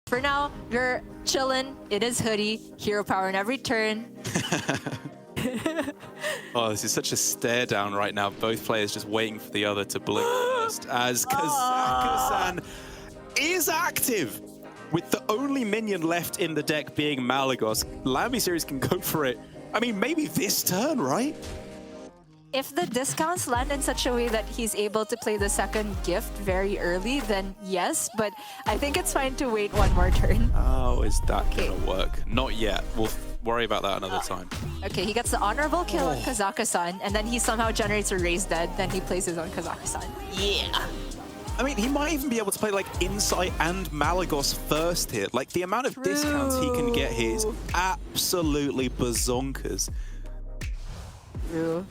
For now, you're chilling. It is hoodie. Hero power in every turn. Oh, this is such a stare down right now. Both players just waiting for the other to blink first. As Kazakusan is active. With the only minion left in the deck being Malagos, lambyseries can go for it. I mean, maybe this turn, right? If the discounts land in such a way that he's able to play the second gift very early, then yes, but I think it's fine to wait one more turn. Oh, is that gonna work? Not yet. We'll worry about that another time. Okay, he gets the honorable kill on Kazakusan, and then he somehow generates a raise dead, then he plays his own Kazakusan. Yeah! I mean, he might even be able to play like Insight and Malagos first here. Like, the amount of discounts he can get here is absolutely bazonkers. True.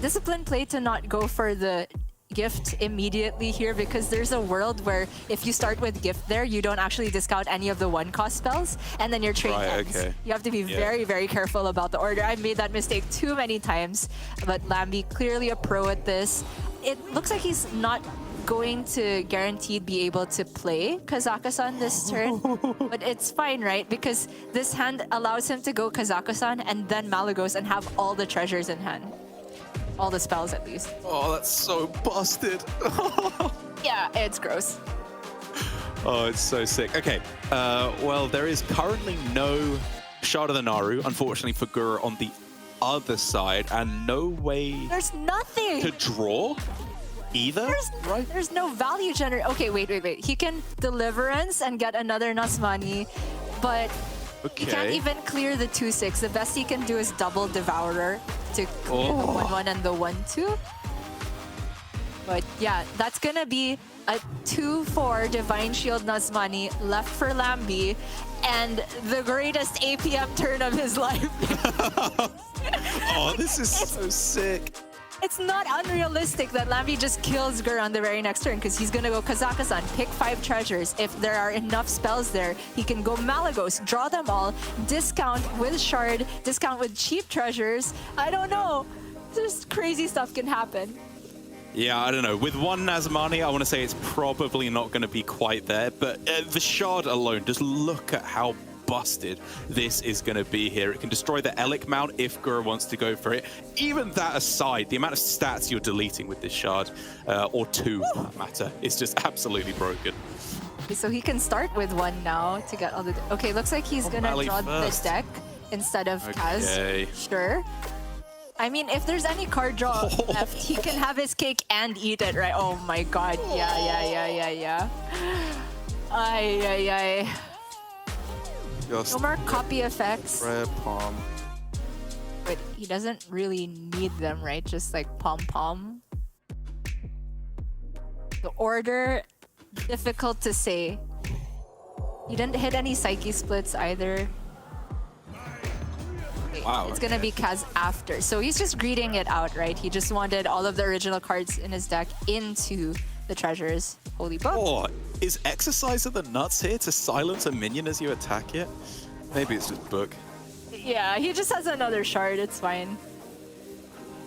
Disciplined play to not go for the gift immediately here, because there's a world where if you start with gift there, you don't actually discount any of the one-cost spells, and then your trade ends. Okay. You have to be very, very careful about the order. I've made that mistake too many times, but Lamby clearly a pro at this. It looks like he's not going to guaranteed be able to play Kazakusan this turn, but it's fine, right? Because this hand allows him to go Kazakusan and then Malagos and have all the treasures in hand. All the spells, at least. Oh, that's so busted. Yeah, it's gross. Oh, it's so sick. Okay, well, there is currently no Shard of the Naru, unfortunately for Gura, on the other side, and no way There's nothing! to draw either, right? There's no value generator. Okay, wait. He can Deliverance and get another Nasmani, but he can't even clear the 2/6. The best he can do is double Devourer to clear the 1/1 and the 1/2. But yeah, that's gonna be a 2/4 Divine Shield Nasmani left for Lamby, and the greatest APM turn of his life. Oh, this is so sick. It's not unrealistic that Lamby just kills Gur on the very next turn, because he's gonna go Kazakusan, pick 5 treasures. If there are enough spells there, he can go Malagos, draw them all, discount with Shard, discount with cheap treasures. I don't know. Just crazy stuff can happen. Yeah, I don't know. With one Nasmani, I want to say it's probably not going to be quite there, but the Shard alone, just look at how busted this is going to be here. It can destroy the Elic mount if Gur wants to go for it. Even that aside, the amount of stats you're deleting with this Shard, or 2 for that matter, is just absolutely broken. Okay, so he can start with 1 now to get all the... Okay, looks like he's gonna draw this deck instead of Kaz. Sure. I mean, if there's any card draw left, he can have his cake and eat it, right? Oh my god. Yeah. Ay. No more copy effects. Rare palm. But he doesn't really need them, right? Just like pom-pom. The order, difficult to say. He didn't hit any Psyche splits either. Wow. It's gonna be Kaz after. So he's just greeting it out, right? He just wanted all of the original cards in his deck into the treasures. Holy book. Oh, is Exerciser the nuts here to silence a minion as you attack it? Maybe it's just book. Yeah, he just has another shard. It's fine.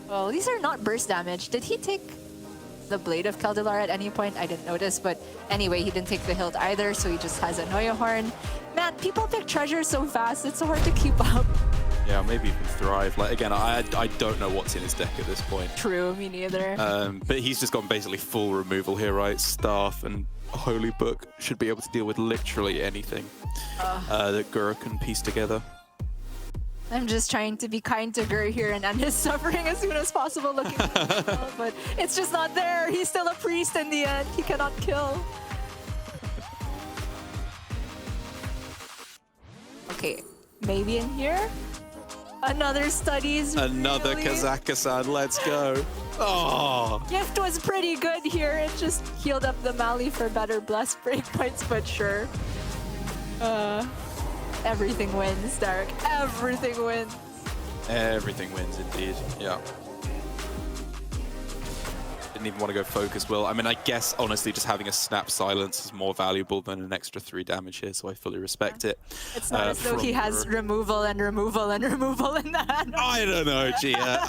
Well, these are not burst damage. Did he take the Blade of Keldelar at any point? I didn't notice, but anyway, he didn't take the hilt either, so he just has a Noya Horn. Man, people pick treasures so fast, it's so hard to keep up. Yeah, maybe even Thrive. Like, again, I don't know what's in his deck at this point. True, me neither. But he's just gone basically full removal here, right? Staff and Holy Book should be able to deal with literally anything that Gura can piece together. I'm just trying to be kind to Gur here and end his suffering as soon as possible, looking but it's just not there. He's still a priest in the end. He cannot kill. Okay, maybe in here? Another studies. Another really? Kazakusan, let's go. Oh. Gift was pretty good here. It just healed up the Mali for better blessed breakpoints, but sure. Everything wins, Derek. Everything wins. Everything wins indeed. Yeah. Didn't even want to go focus, Will. I mean, I guess, honestly, just having a snap silence is more valuable than an extra 3 damage here, so I fully respect it. It's not as though he has removal and removal and removal in that. I don't know, Gia.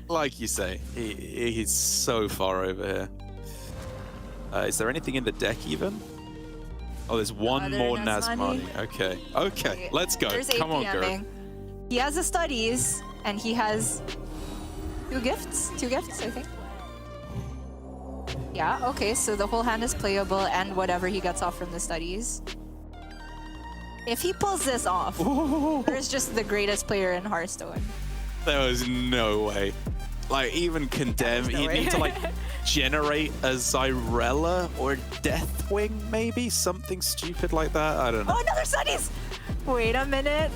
Like you say, he's so far over here. Is there anything in the deck even? Oh, there's one more Nazmani. Okay, let's go. There's Come on, APMing. girl. He has the studies, and he has two gifts, I think. Yeah, okay, so the whole hand is playable and whatever he gets off from the studies. If he pulls this off, there's just the greatest player in Hearthstone. There was no way. Like, even Condemn, No he'd way. need to, like, generate a Zyrella or Deathwing, maybe? Something stupid like that? I don't know. Oh, another studies! Wait a minute.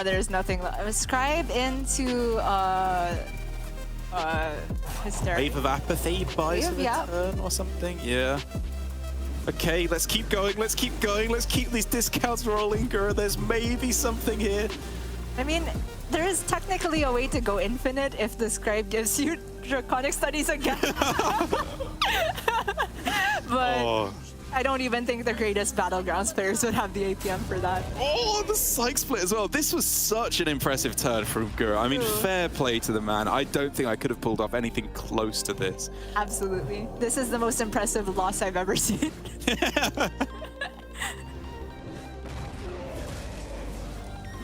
There's nothing left. Scribe into Hysteria. Wave of Apathy buys Wave, a yeah. turn or something? Yeah. Okay, let's keep going, let's keep going, let's keep these discounts rolling, girl. There's maybe something here. I mean, there is technically a way to go infinite if the scribe gives you Draconic Studies again. But I don't even think the greatest Battlegrounds players would have the APM for that. Oh, the Psych Split as well. This was such an impressive turn from Gura. I mean, fair play to the man. I don't think I could have pulled off anything close to this. Absolutely. This is the most impressive loss I've ever seen.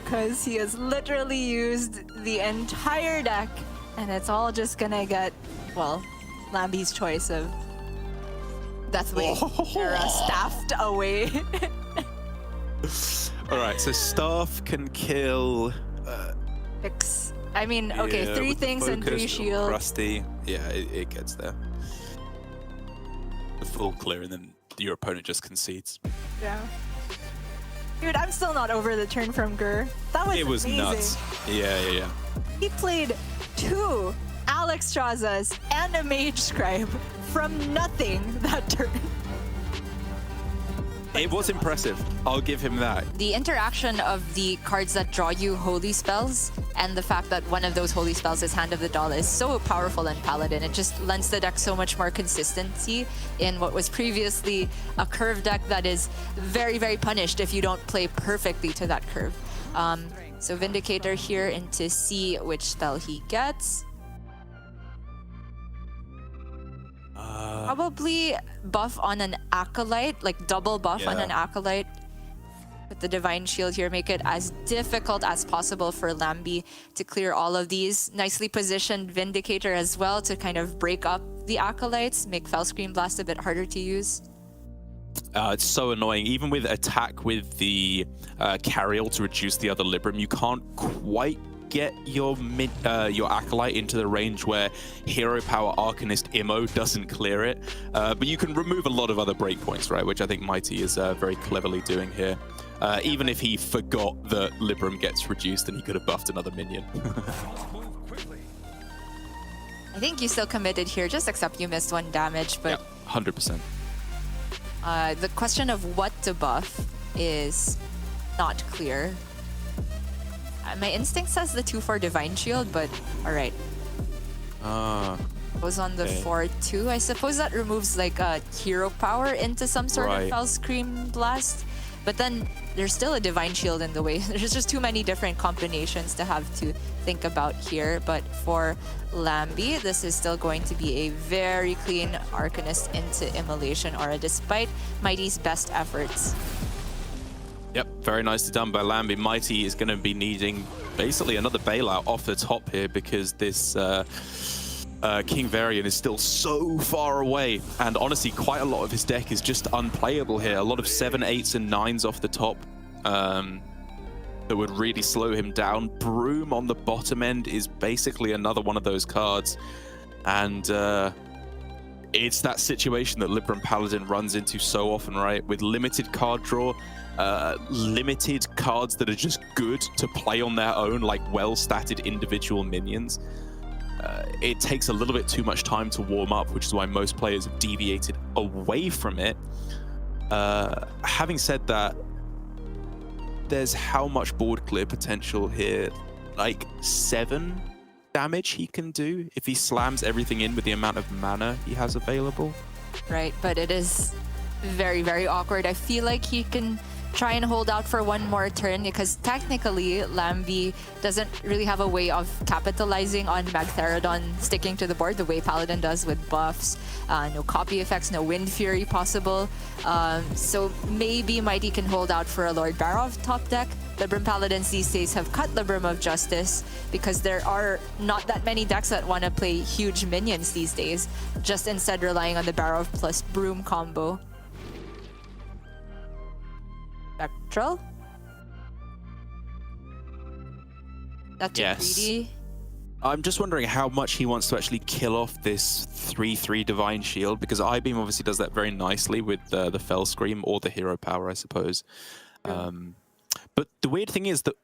Because he has literally used the entire deck, and it's all just gonna get, well, Lamby's choice of Deathwing era staffed away. All right, so Staff can kill. Six. I mean, okay, yeah, 3 with the things and 3 focus, shields. Rusty. Yeah, it gets there. The full clear, and then your opponent just concedes. Yeah. Dude, I'm still not over the turn from Gur. That was It was amazing. nuts. Yeah. He played 2 Alex Strazas and a Mage Scribe from nothing that turn. It was impressive. I'll give him that. The interaction of the cards that draw you holy spells and the fact that one of those holy spells is Hand of the Doll is so powerful in Paladin. It just lends the deck so much more consistency in what was previously a curve deck that is very, very punished if you don't play perfectly to that curve. So Vindicator here into see which spell he gets. Probably buff on an Acolyte, like double buff on an Acolyte. With the Divine Shield here, make it as difficult as possible for Lamby to clear all of these. Nicely positioned Vindicator as well to kind of break up the Acolytes, make Fellscream Blast a bit harder to use. It's so annoying. Even with attack with the Carriel to reduce the other Libram, you can't quite get your Acolyte into the range where Hero Power Arcanist Immo doesn't clear it. But you can remove a lot of other breakpoints, right? Which I think Mighty is very cleverly doing here. Even if he forgot that Libram gets reduced, then he could have buffed another minion. I think you still committed here, just except you missed 1 damage. But 100%. The question of what to buff is not clear. My instinct says the 2/4 Divine Shield, but alright. Goes on the 4/2. I suppose that removes like a hero power into some sort of Fellscream Blast. But then there's still a Divine Shield in the way. There's just too many different combinations to have to think about here. But for Lamby, this is still going to be a very clean Arcanist into Immolation Aura, despite Mighty's best efforts. Yep, very nicely done by Lamby. Mighty is going to be needing basically another bailout off the top here because this King Varian is still so far away. And honestly, quite a lot of his deck is just unplayable here. A lot of 7, 8s, and 9s off the top that would really slow him down. Broom on the bottom end is basically another one of those cards. And it's that situation that Libram Paladin runs into so often, right? With limited card draw, limited cards that are just good to play on their own, like well-statted individual minions. It takes a little bit too much time to warm up, which is why most players have deviated away from it. Having said that, there's how much board clear potential here? Like 7 damage he can do if he slams everything in with the amount of mana he has available. Right, but it is very, very awkward. I feel like he can try and hold out for one more turn because technically Lamby doesn't really have a way of capitalizing on Magtheridon sticking to the board the way Paladin does with buffs, no copy effects, no Wind Fury possible. So maybe Mighty can hold out for a Lord Barov top deck. Libram Paladins these days have cut Libram of Justice because there are not that many decks that want to play huge minions these days, just instead relying on the Barov plus Broom combo. Spectral? That's greedy. I'm just wondering how much he wants to actually kill off this 3/3 Divine Shield, because I-Beam obviously does that very nicely with the Fell Scream or the Hero Power, I suppose. But the weird thing is that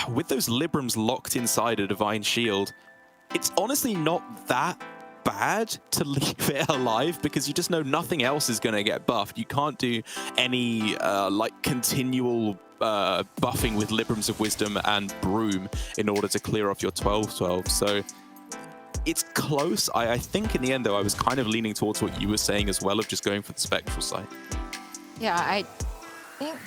with those Librams locked inside a Divine Shield, it's honestly not that bad to leave it alive because you just know nothing else is going to get buffed. You can't do any like continual buffing with Librams of Wisdom and Broom in order to clear off your 12/12. So it's close. I think in the end, though, I was kind of leaning towards what you were saying as well of just going for the Spectral side. Yeah, I think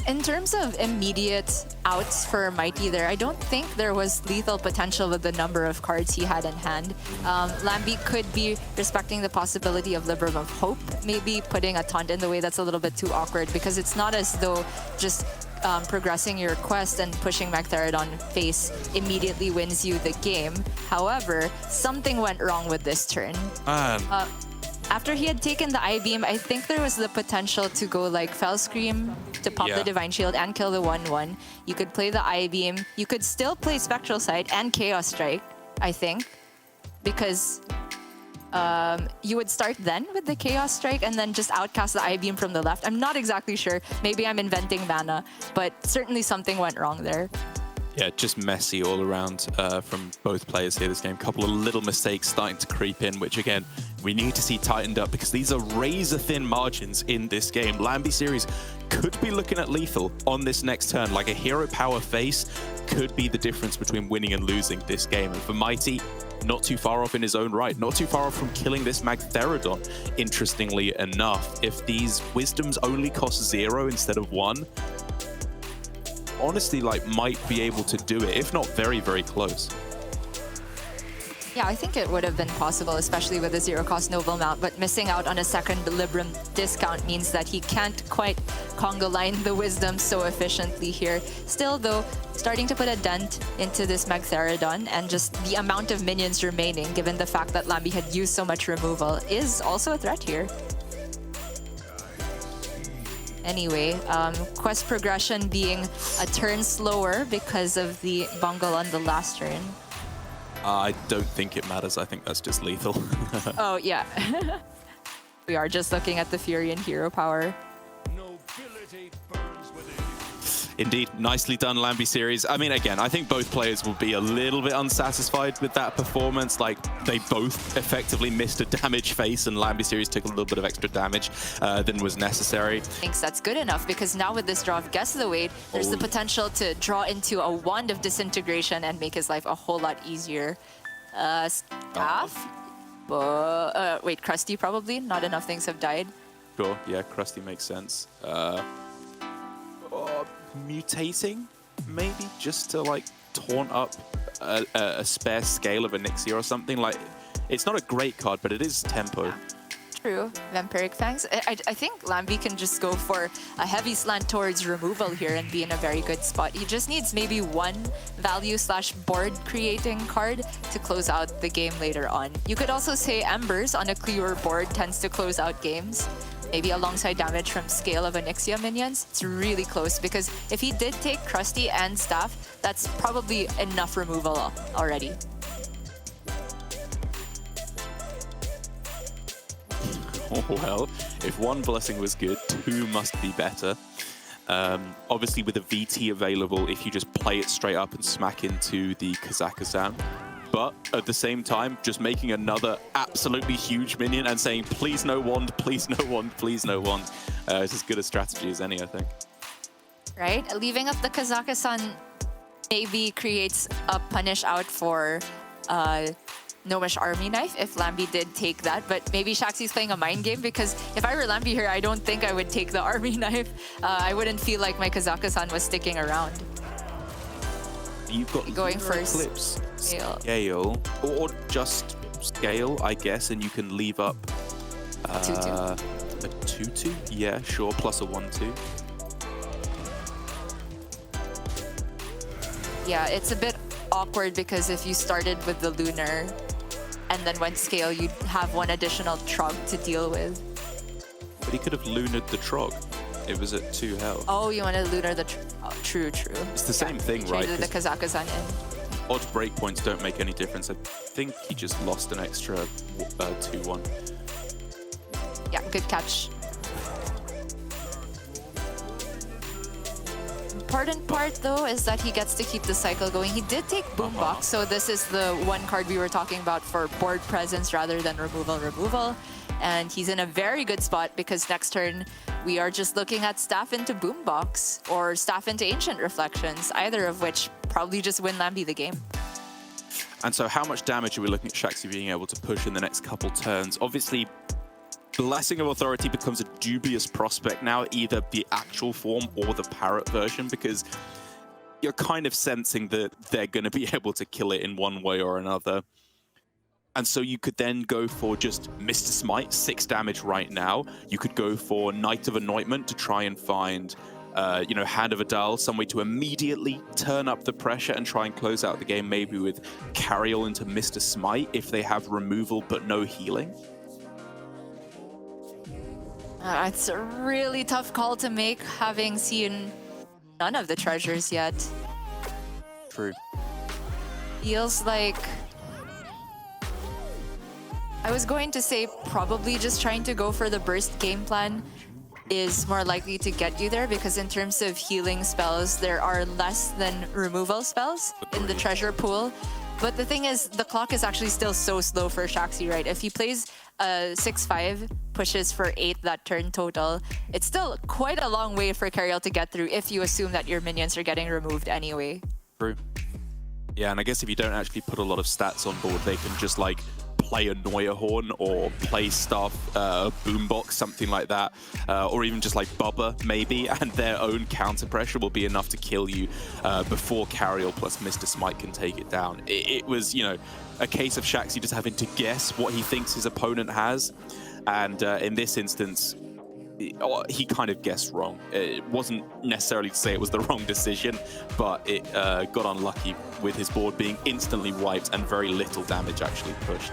in terms of immediate outs for Mighty there, I don't think there was lethal potential with the number of cards he had in hand. Lamby could be respecting the possibility of Libram of Hope, maybe putting a taunt in the way that's a little bit too awkward because it's not as though just progressing your quest and pushing Magtheridon face immediately wins you the game. However, something went wrong with this turn. After he had taken the I-Beam, I think there was the potential to go like Fell Scream to pop the Divine Shield and kill the 1/1. You could play the I-Beam. You could still play Spectral Side and Chaos Strike, I think, because you would start then with the Chaos Strike and then just outcast the I-Beam from the left. I'm not exactly sure. Maybe I'm inventing mana, but certainly something went wrong there. Yeah, just messy all around from both players here this game. Couple of little mistakes starting to creep in, which again, we need to see tightened up because these are razor-thin margins in this game. lambyseries could be looking at lethal on this next turn. Like a Hero Power face could be the difference between winning and losing this game. And for Mighty, not too far off in his own right. Not too far off from killing this Magtheridon, interestingly enough. If these Wisdoms only cost 0 instead of 1, honestly, like, might be able to do it, if not very, very close. Yeah, I think it would have been possible, especially with a zero-cost Noble Mount, but missing out on a second Libram discount means that he can't quite Conga line the Wisdom so efficiently here. Still, though, starting to put a dent into this Magtheridon, and just the amount of minions remaining, given the fact that Lamby had used so much removal, is also a threat here. Anyway, quest progression being a turn slower because of the bungle on the last turn. I don't think it matters. I think that's just lethal. Oh, yeah. We are just looking at the Fury and Hero Power. Indeed, nicely done, lambyseries. I mean, again, I think both players will be a little bit unsatisfied with that performance. Like, they both effectively missed a damage face, and lambyseries took a little bit of extra damage than was necessary. Thinks that's good enough, because now with this draw of Guess the Weight, there's the potential to draw into a Wand of Disintegration and make his life a whole lot easier. Staff? Wait, Krusty probably? Not enough things have died. Sure, yeah, Krusty makes sense. Mutating, maybe, just to like taunt up a spare scale of Onyxia or something. Like, it's not a great card, but it is tempo. True. Vampiric Fangs. I think Lamby can just go for a heavy slant towards removal here and be in a very good spot. He just needs maybe one value/board creating card to close out the game later on. You could also say Embers on a clearer board tends to close out games. Maybe alongside damage from scale of Onyxia minions. It's really close, because if he did take Krusty and Staff, that's probably enough removal already. Oh, well, if one blessing was good, two must be better. Obviously, with a VT available, if you just play it straight up and smack into the Kazakusan. But at the same time, just making another absolutely huge minion and saying, please no wand, please no wand, please no wand. It's as good a strategy as any, I think. Right? Leaving up the Kazakusan maybe creates a punish out for Gnomish Army Knife if Lamby did take that, but maybe Shaxy's playing a mind game, because if I were Lamby here, I don't think I would take the Army Knife. I wouldn't feel like my Kazakusan was sticking around. You've got going first. Eclipse, scale, or just scale, I guess, and you can leave up a 2/2. Yeah, sure, plus a 1/2. Yeah, it's a bit awkward because if you started with the Lunar and then went scale, you'd have one additional Trog to deal with. But he could have lunared the Trog. It was at 2 health. Oh, you want to lunar the... true. It's the same thing, right? The Kazakusan in. Odd breakpoints don't make any difference. I think he just lost an extra 2-1. Yeah, good catch. Important part, though, is that he gets to keep the cycle going. He did take Boombox, so this is the one card we were talking about for board presence rather than removal. And he's in a very good spot because next turn we are just looking at Staff into Boombox or Staff into Ancient Reflections, either of which probably just win Lamby the game. And so how much damage are we looking at Shaxy being able to push in the next couple turns? Obviously, Blessing of Authority becomes a dubious prospect now, either the actual form or the parrot version, because you're kind of sensing that they're going to be able to kill it in one way or another. And so you could then go for just Mr. Smite, 6 damage right now. You could go for Knight of Anointment to try and find, Hand of Adal, some way to immediately turn up the pressure and try and close out the game, maybe with Carriel into Mr. Smite if they have removal but no healing. It's a really tough call to make, having seen none of the treasures yet. True. Feels like... I was going to say probably just trying to go for the burst game plan is more likely to get you there, because in terms of healing spells, there are less than removal spells in the treasure pool. But the thing is, the clock is actually still so slow for Shaxy, right? If he plays 6-5, pushes for 8 that turn total, it's still quite a long way for Carriel to get through if you assume that your minions are getting removed anyway. True. Yeah, and I guess if you don't actually put a lot of stats on board, they can just like play a Neuerhorn or play stuff, Boombox, something like that, or even just like Bubba maybe, and their own counter pressure will be enough to kill you before Carriel plus Mr. Smite can take it down. It was, a case of Shaxy just having to guess what he thinks his opponent has, and in this instance, he kind of guessed wrong. It wasn't necessarily to say it was the wrong decision, but it got unlucky with his board being instantly wiped and very little damage actually pushed.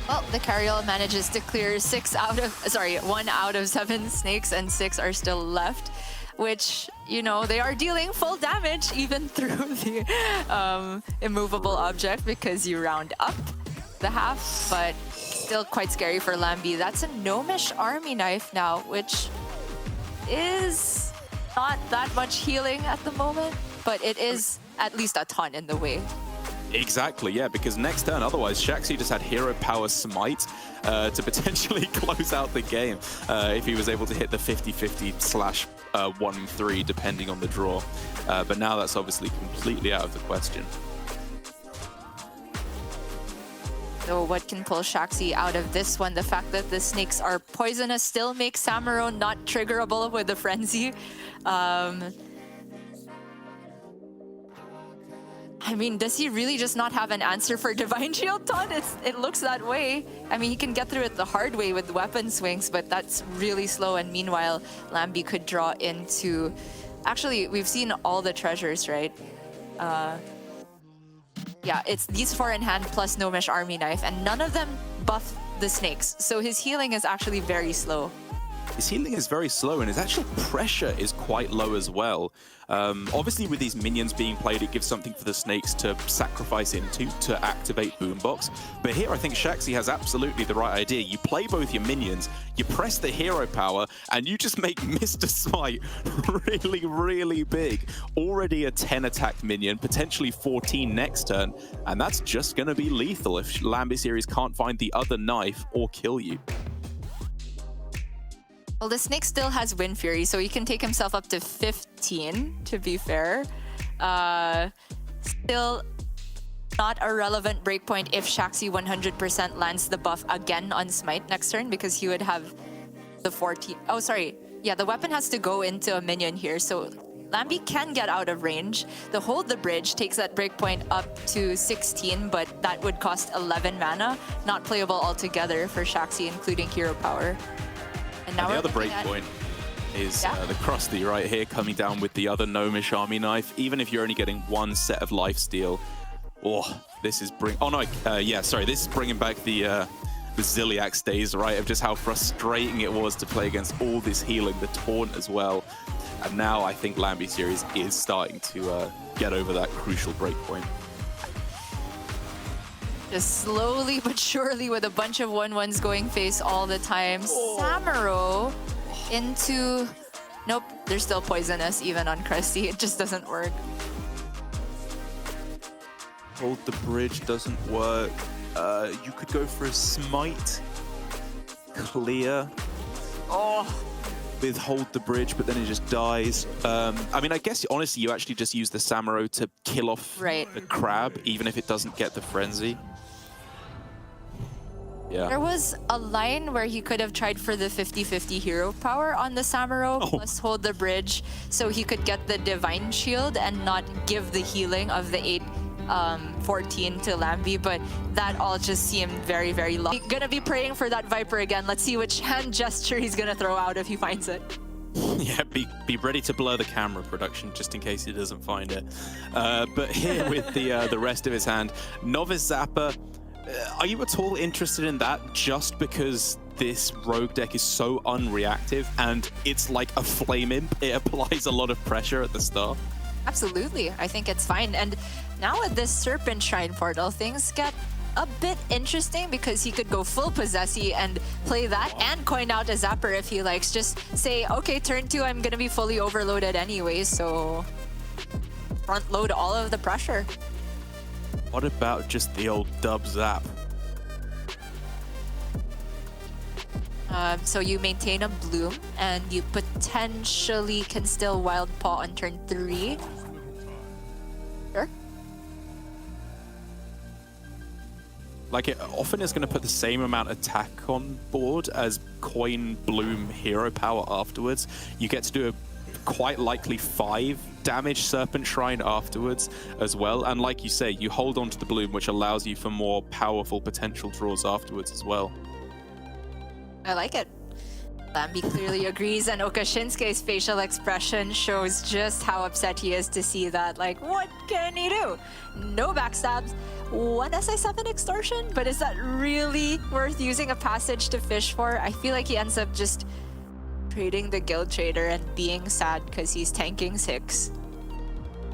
Well, the Carriel manages to clear 1 out of 7 snakes, and 6 are still left, which, they are dealing full damage even through the immovable object, because you round up the half, but still quite scary for Lamby. That's a Gnomish Army Knife now, which is not that much healing at the moment, but it is at least a ton in the way. Exactly, yeah, because next turn, otherwise, Shaxy just had Hero Power Smite to potentially close out the game if he was able to hit the 50-50 / 1-3, depending on the draw. But now that's obviously completely out of the question. So what can pull Shaxy out of this one? The fact that the snakes are poisonous still makes Samuro not triggerable with the Frenzy. I mean, does he really just not have an answer for Divine Shield Taunt? It looks that way. I mean, he can get through it the hard way with weapon swings, but that's really slow. And meanwhile, Lamby could draw into... Actually, we've seen all the treasures, right? Yeah, it's these 4 in hand plus Gnomish Army Knife, and none of them buff the snakes. So his healing is actually very slow. His healing is very slow, and his actual pressure is quite low as well. Obviously, with these minions being played, it gives something for the snakes to sacrifice into to activate Boombox. But here, I think Shaxy has absolutely the right idea. You play both your minions, you press the hero power, and you just make Mr. Smite really, really big. Already a 10 attack minion, potentially 14 next turn, and that's just going to be lethal if lambyseries can't find the other knife or kill you. Well, the snake still has Wind Fury, so he can take himself up to 15, to be fair. Still not a relevant breakpoint if Shaxy 100% lands the buff again on Smite next turn, because he would have the 14. Oh, sorry. Yeah, the weapon has to go into a minion here, so Lamby can get out of range. The Hold the Bridge takes that breakpoint up to 16, but that would cost 11 mana. Not playable altogether for Shaxy, including hero power. And now the other breakpoint is the Krusty right here, coming down with the other Gnomish Army Knife. Even if you're only getting one set of lifesteal, this is this is bringing back the Ziliax days, right, of just how frustrating it was to play against all this healing, the taunt as well. And now I think lambyseries is starting to get over that crucial breakpoint. Just slowly but surely with a bunch of 1/1s going face all the time. Samuro into... Nope, they're still poisonous even on Krusty. It just doesn't work. Hold the Bridge doesn't work. You could go for a Smite. Clear. With Hold the Bridge, but then it just dies. I mean, I guess, honestly, you actually just use the Samuro to kill off the crab, even if it doesn't get the Frenzy. Yeah. There was a line where he could have tried for the 50-50 hero power on the Samuro, plus Hold the Bridge, so he could get the Divine Shield and not give the healing of the 8-14 to Lamby, but that all just seemed very, very low. Gonna be praying for that Viper again. Let's see which hand gesture he's gonna throw out if he finds it. Yeah, be ready to blur the camera, production, just in case he doesn't find it. But here with the rest of his hand, Novice Zapper, are you at all interested in that just because this rogue deck is so unreactive and it's like a Flame Imp? It applies a lot of pressure at the start. Absolutely, I think it's fine. And now with this Serpent Shrine portal, things get a bit interesting because he could go full Possessy and play that and coin out a Zapper if he likes. Just say, okay, turn 2, I'm gonna be fully overloaded anyway, so front load all of the pressure. What about just the old dub zap? So you maintain a Bloom and you potentially can still Wild Paw on turn 3. Sure. Like, it often is going to put the same amount of attack on board as coin Bloom hero power afterwards. You get to do a quite likely 5 damage Serpent Shrine afterwards as well. And like you say, you hold on to the Bloom, which allows you for more powerful potential draws afterwards as well. I like it. Lamby clearly agrees, and Okashinsuke's facial expression shows just how upset he is to see that. Like, what can he do? No backstabs, 1 SI7 extortion, but is that really worth using a passage to fish for? I feel like he ends up just trading the Guild Trader and being sad because he's tanking 6.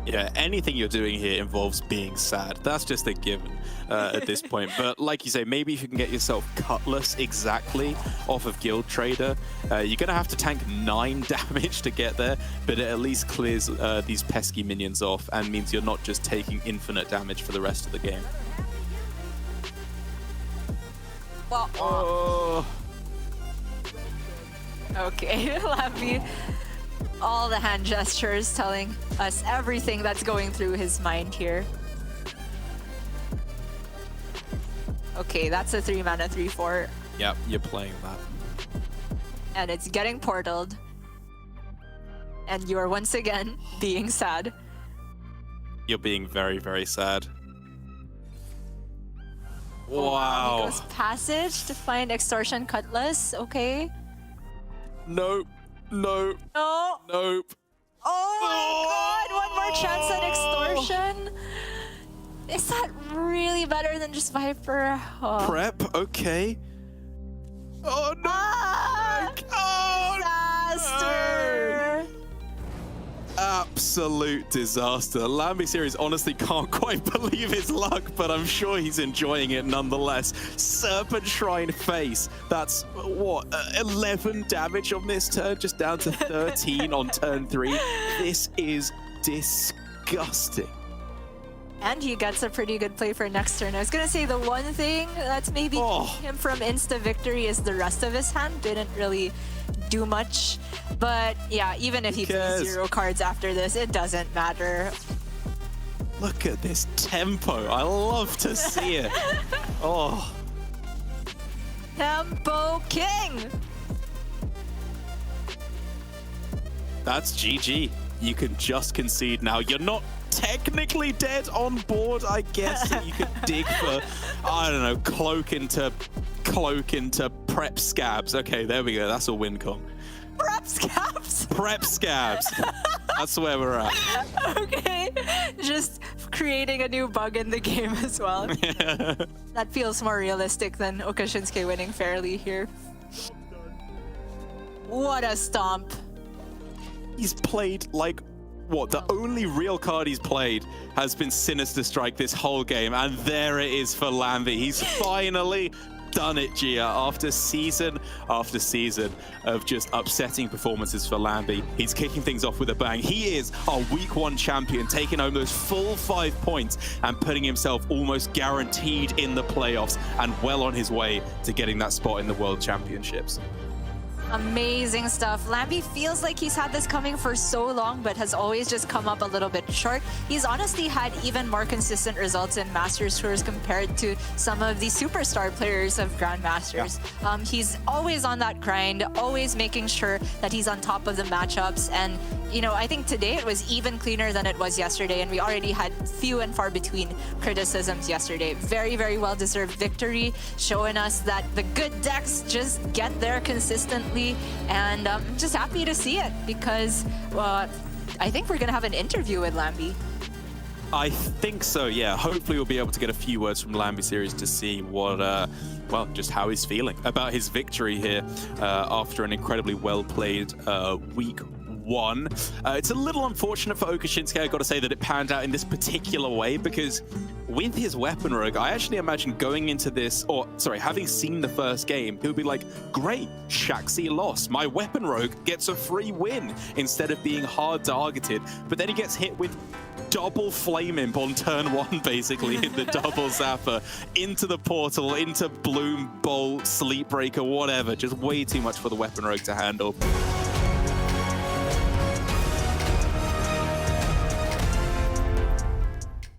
Yeah, anything you're doing here involves being sad. That's just a given at this point. But like you say, maybe if you can get yourself Cutlass exactly off of Guild Trader, you're going to have to tank 9 damage to get there, but it at least clears these pesky minions off and means you're not just taking infinite damage for the rest of the game. Well, okay, Lamby. All the hand gestures telling us everything that's going through his mind here. Okay, that's a 3 mana 3/4. Yep, you're playing that. And it's getting portaled. And you're once again being sad. You're being very, very sad. Wow. He goes passage to find Extortion Cutlass, okay. Nope. No. No. Nope. Oh my god, one more chance at Extortion. Is that really better than just Viper? Oh. Prep, okay. Oh no! Disaster! No. Absolute disaster. Lambyseries honestly can't quite believe his luck, but I'm sure he's enjoying it nonetheless. Serpent Shrine face. That's, what, 11 damage on this turn, just down to 13 on turn 3. This is disgusting. And he gets a pretty good play for next turn. I was gonna say the one thing that's maybe keeping him from insta victory is the rest of his hand didn't really do much. But yeah, even if he plays 0 cards after this, it doesn't matter. Look at this tempo. I love to see it. Oh. Tempo King. That's GG. You can just concede now. You're not technically dead on board, I guess. You could dig for, I don't know, cloak into prep scabs. Okay, there we go. That's a win, Kong. Prep scabs? Prep scabs. That's where we're at. Okay. Just creating a new bug in the game as well. That feels more realistic than okasinnsuke winning fairly here. What a stomp. He's played like, what, the only real card he's played has been Sinister Strike this whole game, and there it is for Lamby. He's finally done it, Gia, after season after season of just upsetting performances for Lamby. He's kicking things off with a bang. He is our week 1 champion, taking home those full 5 points and putting himself almost guaranteed in the playoffs and well on his way to getting that spot in the World Championships. Amazing stuff. Lamby feels like he's had this coming for so long, but has always just come up a little bit short. He's honestly had even more consistent results in Masters Tours compared to some of the superstar players of Grandmasters. Yeah. He's always on that grind, always making sure that he's on top of the matchups. And, you know, I think today it was even cleaner than it was yesterday, and we already had few and far between criticisms yesterday. Very, very well-deserved victory, showing us that the good decks just get there consistently. And I'm just happy to see it because I think we're going to have an interview with Lamby. I think so, yeah. Hopefully we'll be able to get a few words from lambyseries to see what, well, just how he's feeling about his victory here after an incredibly well-played week 1. It's a little unfortunate for okasinnsuke, I gotta say, that it panned out in this particular way, because with his weapon rogue, I actually imagine going into this, or sorry, having seen the first game, he would be like, great, Shaxy lost. My weapon rogue gets a free win instead of being hard targeted. But then he gets hit with double flame imp on turn 1, basically, in the double zapper, into the portal, into bloom, bolt, sleep breaker, whatever. Just way too much for the weapon rogue to handle.